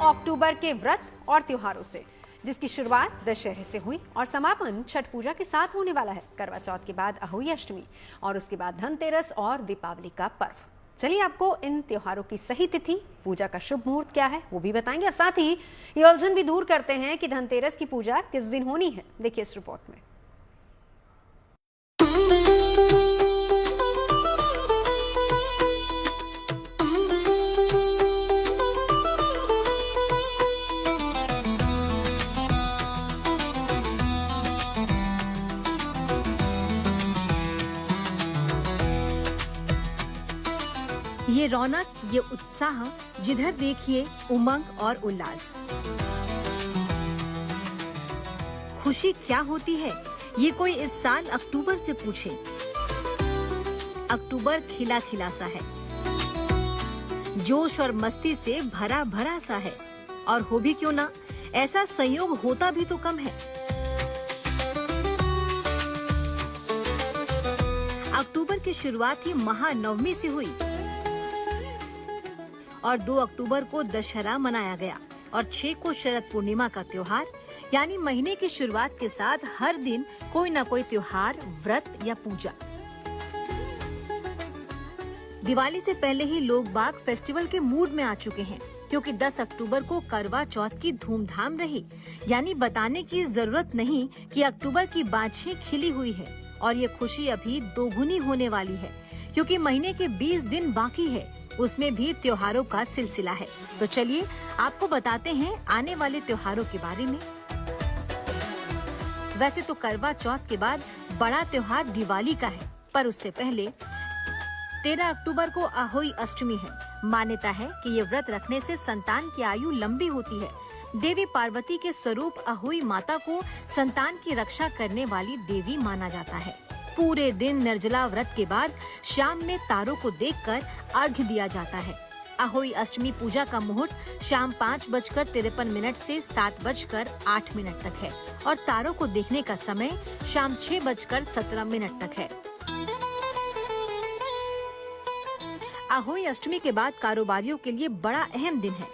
अक्टूबर के व्रत और त्योहारों से, जिसकी शुरुआत दशहरे से हुई और समापन छठ पूजा के साथ होने वाला है। करवा चौथ के बाद अहोई अष्टमी और उसके बाद धनतेरस और दीपावली का पर्व। चलिए आपको इन त्योहारों की सही तिथि, पूजा का शुभ मुहूर्त क्या है वो भी बताएंगे और साथ ही ये उलझन भी दूर करते हैं कि धनतेरस की पूजा किस दिन होनी है। देखिए इस रिपोर्ट में। ये रौनक, ये उत्साह, जिधर देखिए उमंग और उल्लास। खुशी क्या होती है, ये कोई इस साल अक्टूबर से पूछे। अक्टूबर खिला खिला सा है, जोश और मस्ती से भरा भरा सा है, और हो भी क्यों ना, ऐसा संयोग होता भी तो कम है। अक्टूबर की शुरुआत ही महानवमी से हुई और 2 अक्टूबर को दशहरा मनाया गया और 6 को शरद पूर्णिमा का त्योहार। यानी महीने की शुरुआत के साथ हर दिन कोई न कोई त्योहार, व्रत या पूजा। दिवाली से पहले ही लोग बाग फेस्टिवल के मूड में आ चुके हैं, क्योंकि 10 अक्टूबर को करवा चौथ की धूमधाम रही। यानी बताने की जरूरत नहीं कि अक्टूबर की बाछें खिली हुई है और ये खुशी अभी दोगुनी होने वाली है, क्योंकि महीने के 20 दिन बाकी है, उसमें भी त्योहारों का सिलसिला है। तो चलिए आपको बताते हैं आने वाले त्योहारों के बारे में। वैसे तो करवा चौथ के बाद बड़ा त्योहार दिवाली का है, पर उससे पहले 13 अक्टूबर को अहोई अष्टमी है। मान्यता है कि ये व्रत रखने से संतान की आयु लंबी होती है। देवी पार्वती के स्वरूप अहोई माता को संतान की रक्षा करने वाली देवी माना जाता है। पूरे दिन निर्जला व्रत के बाद शाम में तारों को देखकर अर्घ्य दिया जाता है। अहोई अष्टमी पूजा का मुहूर्त शाम 5:53 से 7:08 तक है और तारों को देखने का समय शाम 6:17 तक है। अहोई अष्टमी के बाद कारोबारियों के लिए बड़ा अहम दिन है,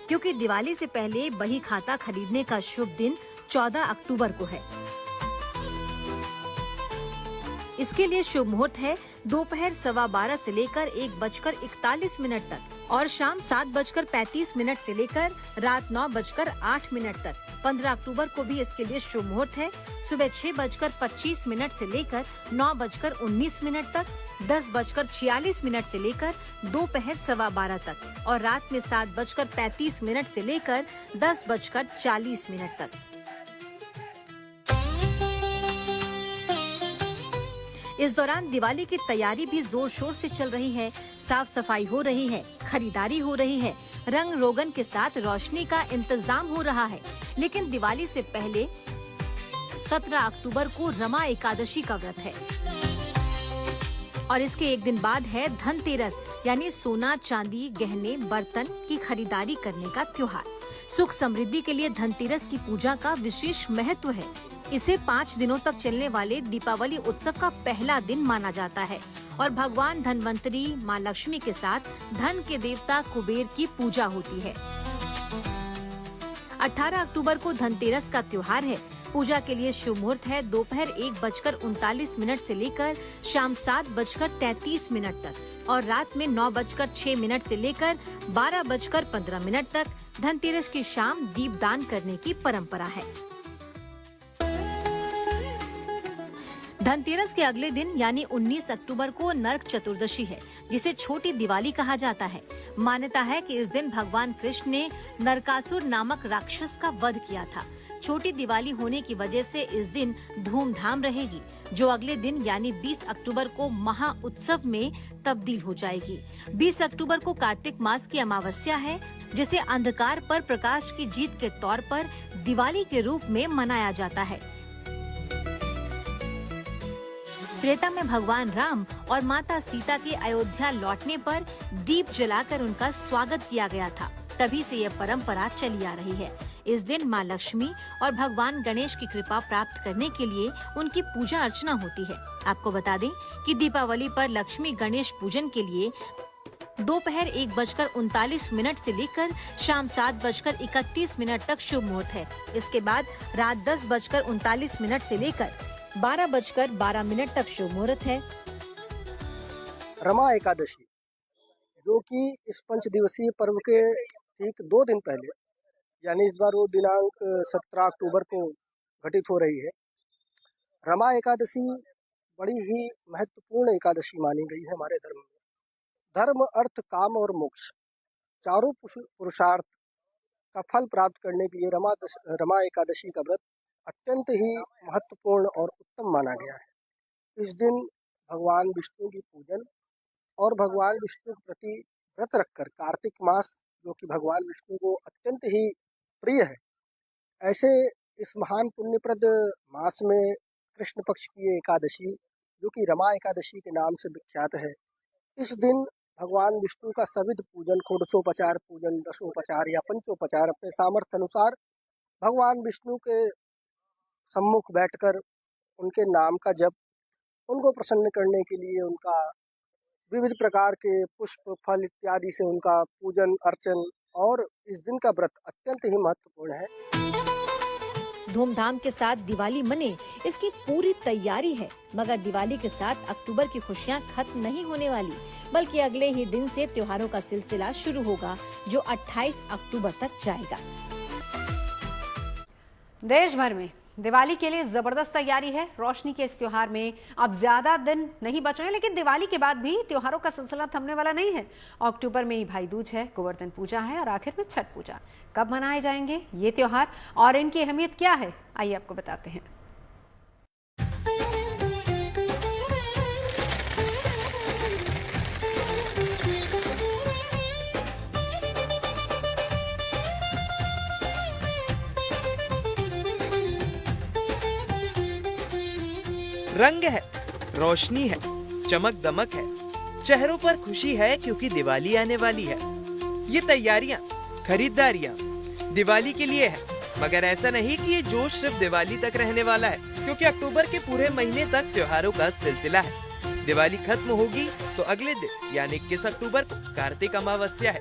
क्योंकि दिवाली से पहले बही खाता खरीदने का शुभ दिन 14 अक्टूबर को है। इसके लिए शुभ मुहूर्त है दोपहर 12:15 से लेकर 1:41 तक और शाम 7:35 से लेकर रात 9:08 तक। 15 अक्टूबर को भी इसके लिए शुभ मुहूर्त है सुबह 6:25 से लेकर 9:19 तक, 10:46 से लेकर दोपहर 12:15 तक और रात में 7:35 से लेकर 10:40 तक। इस दौरान दिवाली की तैयारी भी जोर शोर से चल रही है। साफ सफाई हो रही है, खरीदारी हो रही है, रंग रोगन के साथ रोशनी का इंतजाम हो रहा है। लेकिन दिवाली से पहले 17 अक्टूबर को रमा एकादशी का व्रत है और इसके एक दिन बाद है धनतेरस, यानी सोना, चांदी, गहने, बर्तन की खरीदारी करने का त्योहार। सुख समृद्धि के लिए धनतेरस की पूजा का विशेष महत्व है। इसे 5 दिनों तक चलने वाले दीपावली उत्सव का पहला दिन माना जाता है और भगवान धनवंतरी, माँ लक्ष्मी के साथ धन के देवता कुबेर की पूजा होती है। 18 अक्टूबर को धनतेरस का त्योहार है। पूजा के लिए शुभ मुहूर्त है दोपहर 1:39 से लेकर शाम 7:33 तक और रात में 9:06 से लेकर 12:15 तक। धनतेरस की शाम दीपदान करने की परंपरा है। धनतेरस के अगले दिन यानी 19 अक्टूबर को नरक चतुर्दशी है, जिसे छोटी दिवाली कहा जाता है। मान्यता है कि इस दिन भगवान कृष्ण ने नरकासुर नामक राक्षस का वध किया था। छोटी दिवाली होने की वजह से इस दिन धूमधाम रहेगी, जो अगले दिन यानी 20 अक्टूबर को महा उत्सव में तब्दील हो जाएगी। 20 अक्टूबर को कार्तिक मास की अमावस्या है, जिसे अंधकार पर प्रकाश की जीत के तौर पर दिवाली के रूप में मनाया जाता है। त्रेता में भगवान राम और माता सीता के अयोध्या लौटने पर दीप जलाकर उनका स्वागत किया गया था। तभी से यह परंपरा चली आ रही है। इस दिन माँ लक्ष्मी और भगवान गणेश की कृपा प्राप्त करने के लिए उनकी पूजा अर्चना होती है। आपको बता दें कि दीपावली पर लक्ष्मी गणेश पूजन के लिए दोपहर 1:39 से लेकर शाम 7:31 तक शुभ मुहूर्त है। इसके बाद रात 10:39 से लेकर 12:12 तक शुभ मुहूर्त है। रमा एकादशी, जो कि इस 5 दिवसीय पर्व के ठीक 2 दिन पहले, यानी इस बार वो दिनांक 17 अक्टूबर को घटित हो रही है। रमा एकादशी बड़ी ही महत्वपूर्ण एकादशी मानी गई है हमारे धर्म में। धर्म, अर्थ, काम और मोक्ष चारों पुरुषार्थ का फल प्राप्त करने के लिए रमा एकादशी का व्रत अत्यंत ही महत्वपूर्ण और उत्तम माना गया है। इस दिन भगवान विष्णु की पूजन और भगवान विष्णु के प्रति व्रत रखकर कार्तिक मास, जो कि भगवान विष्णु को अत्यंत ही प्रिय है, ऐसे इस महान पुण्यप्रद मास में कृष्ण पक्ष की एकादशी, जो कि रमा एकादशी के नाम से विख्यात है, इस दिन भगवान विष्णु का सविध पूजन, षोडशोपचार पूजन, दशोपचार या पंचोपचार अपने सामर्थ्य अनुसार भगवान विष्णु के सम्मुख बैठकर उनके नाम का जप, उनको प्रसन्न करने के लिए उनका विविध प्रकार के पुष्प, फल इत्यादि से उनका पूजन अर्चन, और इस दिन का व्रत अत्यंत ही महत्वपूर्ण है। धूमधाम के साथ दिवाली मने, इसकी पूरी तैयारी है। मगर दिवाली के साथ अक्टूबर की खुशियां खत्म नहीं होने वाली, बल्कि अगले ही दिन से त्योहारों का सिलसिला शुरू होगा, जो 28 अक्टूबर तक जाएगा। देश भर में दिवाली के लिए जबरदस्त तैयारी है। रोशनी के इस त्योहार में अब ज्यादा दिन नहीं बचे हैं, लेकिन दिवाली के बाद भी त्योहारों का सिलसिला थमने वाला नहीं है। अक्टूबर में ही भाई दूज है, गोवर्धन पूजा है और आखिर में छठ पूजा। कब मनाए जाएंगे ये त्योहार और इनकी अहमियत क्या है, आइए आपको बताते हैं। रंग है, रोशनी है, चमक दमक है, चेहरों पर खुशी है क्योंकि दिवाली आने वाली है। ये तैयारियां, खरीदारियां दिवाली के लिए है, मगर ऐसा नहीं कि ये जोश सिर्फ दिवाली तक रहने वाला है, क्योंकि अक्टूबर के पूरे महीने तक त्योहारों का सिलसिला है। दिवाली खत्म होगी तो अगले दिन यानी 21 अक्टूबर को कार्तिक अमावस्या है।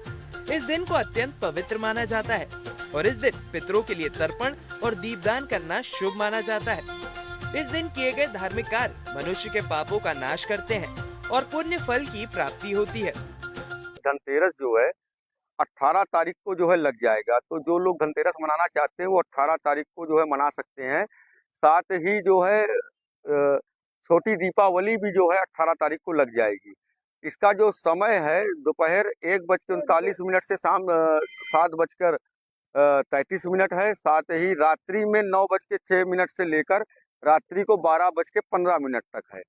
इस दिन को अत्यंत पवित्र माना जाता है और इस दिन पितरों के लिए तर्पण और दीपदान करना शुभ माना जाता है। इस दिन किए गए धार्मिक कार्य मनुष्य के पापों का नाश करते हैं और पुण्य फल की प्राप्ति होती है। धनतेरस जो है 18 तारीख को जो है लग जाएगा, तो जो लोग धनतेरस मनाना चाहते हैं वो 18 तारीख को जो है मना सकते हैं। साथ ही जो है छोटी दीपावली भी जो है 18 तारीख को लग जाएगी। इसका जो समय है दोपहर 1:39 से शाम 7:33 है। साथ ही रात्रि में 9:06 से लेकर रात्रि को 12:15 तक है।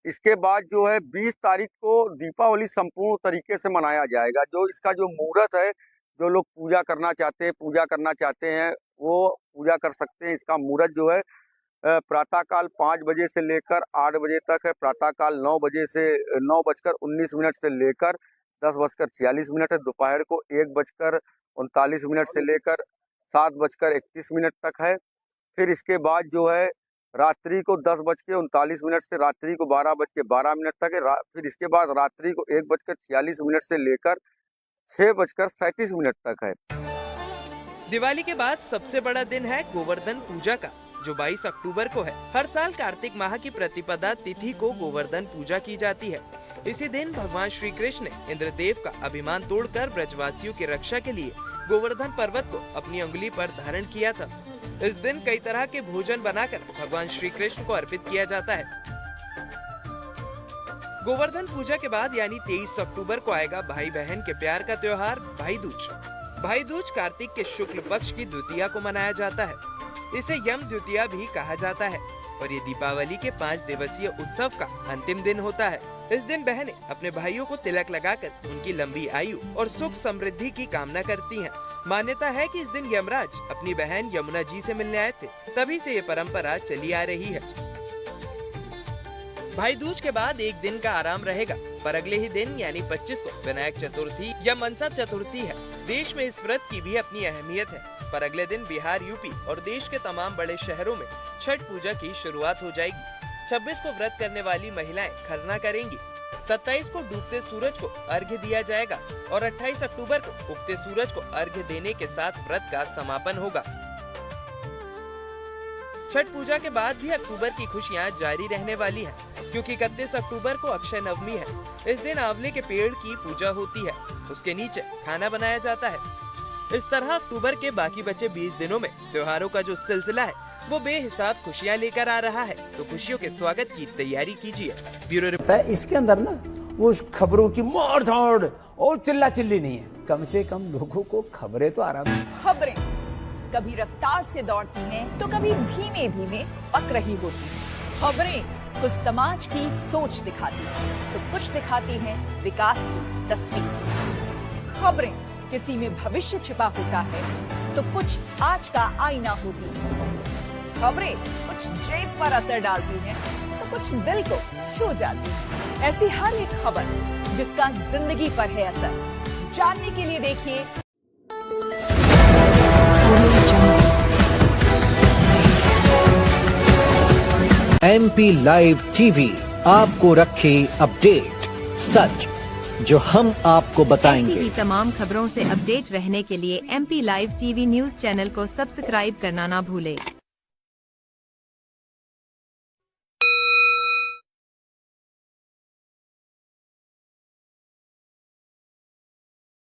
इसके बाद जो है 20 तारीख को दीपावली संपूर्ण तरीके से मनाया जाएगा। जो इसका जो मुहूर्त है, जो लोग पूजा करना चाहते हैं वो पूजा कर सकते हैं। इसका मुहूर्त जो है प्रातःकाल 5 बजे से लेकर 8 बजे तक है। प्रातःकाल 9:19 से लेकर 10:46 है। दोपहर को 1:39 से लेकर 7:31 तक है। फिर इसके बाद जो है रात्रि को 10:39 से रात्रि को 12:12 तक है। फिर इसके बाद रात्रि को 1:46 से लेकर 6:37 तक है। दिवाली के बाद सबसे बड़ा दिन है गोवर्धन पूजा का, जो 22 अक्टूबर को है। हर साल कार्तिक माह की प्रतिपदा तिथि को गोवर्धन पूजा की जाती है। इसी दिन भगवान श्री कृष्ण ने इंद्रदेव का अभिमान तोड़कर ब्रजवासियों की रक्षा के लिए गोवर्धन पर्वत को अपनी अंगुली पर धारण किया था। इस दिन कई तरह के भोजन बनाकर भगवान श्री कृष्ण को अर्पित किया जाता है। गोवर्धन पूजा के बाद यानी 23 अक्टूबर को आएगा भाई बहन के प्यार का त्योहार भाई दूज। भाई दूज कार्तिक के शुक्ल पक्ष की द्वितीया को मनाया जाता है। इसे यम द्वितीया भी कहा जाता है और ये दीपावली के 5 दिवसीय उत्सव का अंतिम दिन होता है। इस दिन बहनें अपने भाइयों को तिलक लगाकर उनकी लंबी आयु और सुख समृद्धि की कामना करती हैं। मान्यता है कि इस दिन यमराज अपनी बहन यमुना जी से मिलने आए थे, तभी से ये परंपरा चली आ रही है। भाई दूज के बाद एक दिन का आराम रहेगा, पर अगले ही दिन यानी 25 को विनायक चतुर्थी या मनसा चतुर्थी है। देश में इस व्रत की भी अपनी अहमियत है, पर अगले दिन बिहार, यूपी और देश के तमाम बड़े शहरों में छठ पूजा की शुरुआत हो जाएगी। 26 को व्रत करने वाली महिलाएं खरना करेंगी। 27 को डूबते सूरज को अर्घ्य दिया जाएगा और 28 अक्टूबर को उगते सूरज को अर्घ्य देने के साथ व्रत का समापन होगा। छठ पूजा के बाद भी अक्टूबर की खुशियां जारी रहने वाली है, क्योंकि 31 अक्टूबर को अक्षय नवमी है। इस दिन आंवले के पेड़ की पूजा होती है, उसके नीचे खाना बनाया जाता है। इस तरह अक्टूबर के बाकी बचे 20 दिनों में त्योहारों का जो सिलसिला है वो बेहिसाब खुशियां लेकर आ रहा है, तो खुशियों के स्वागत की तैयारी कीजिए। Bureau report. इसके अंदर ना वो खबरों की मोड़ तोड़ और चिल्ला चिल्ली नहीं है, कम से कम लोगों को खबरें तो आराम। खबरें कभी रफ्तार से दौड़ती हैं, तो कभी धीमे धीमे पक रही होती हैं। खबरें कुछ समाज की सोच दिखाती हैं, तो कुछ दिखाती हैं विकास की तस्वीर। खबरें किसी में भविष्य छिपा होता है, तो कुछ आज का आईना होती है। खबरें कुछ जेब पर असर डालती हैं, तो कुछ दिल को छू जाती है। ऐसी हर एक खबर जिसका जिंदगी पर है असर, जानने के लिए देखिए MP लाइव टीवी, आपको रखे अपडेट। सच जो हम आपको बताएंगे। ऐसी ही तमाम खबरों से अपडेट रहने के लिए MP live TV news channel को सब्सक्राइब करना ना भूले।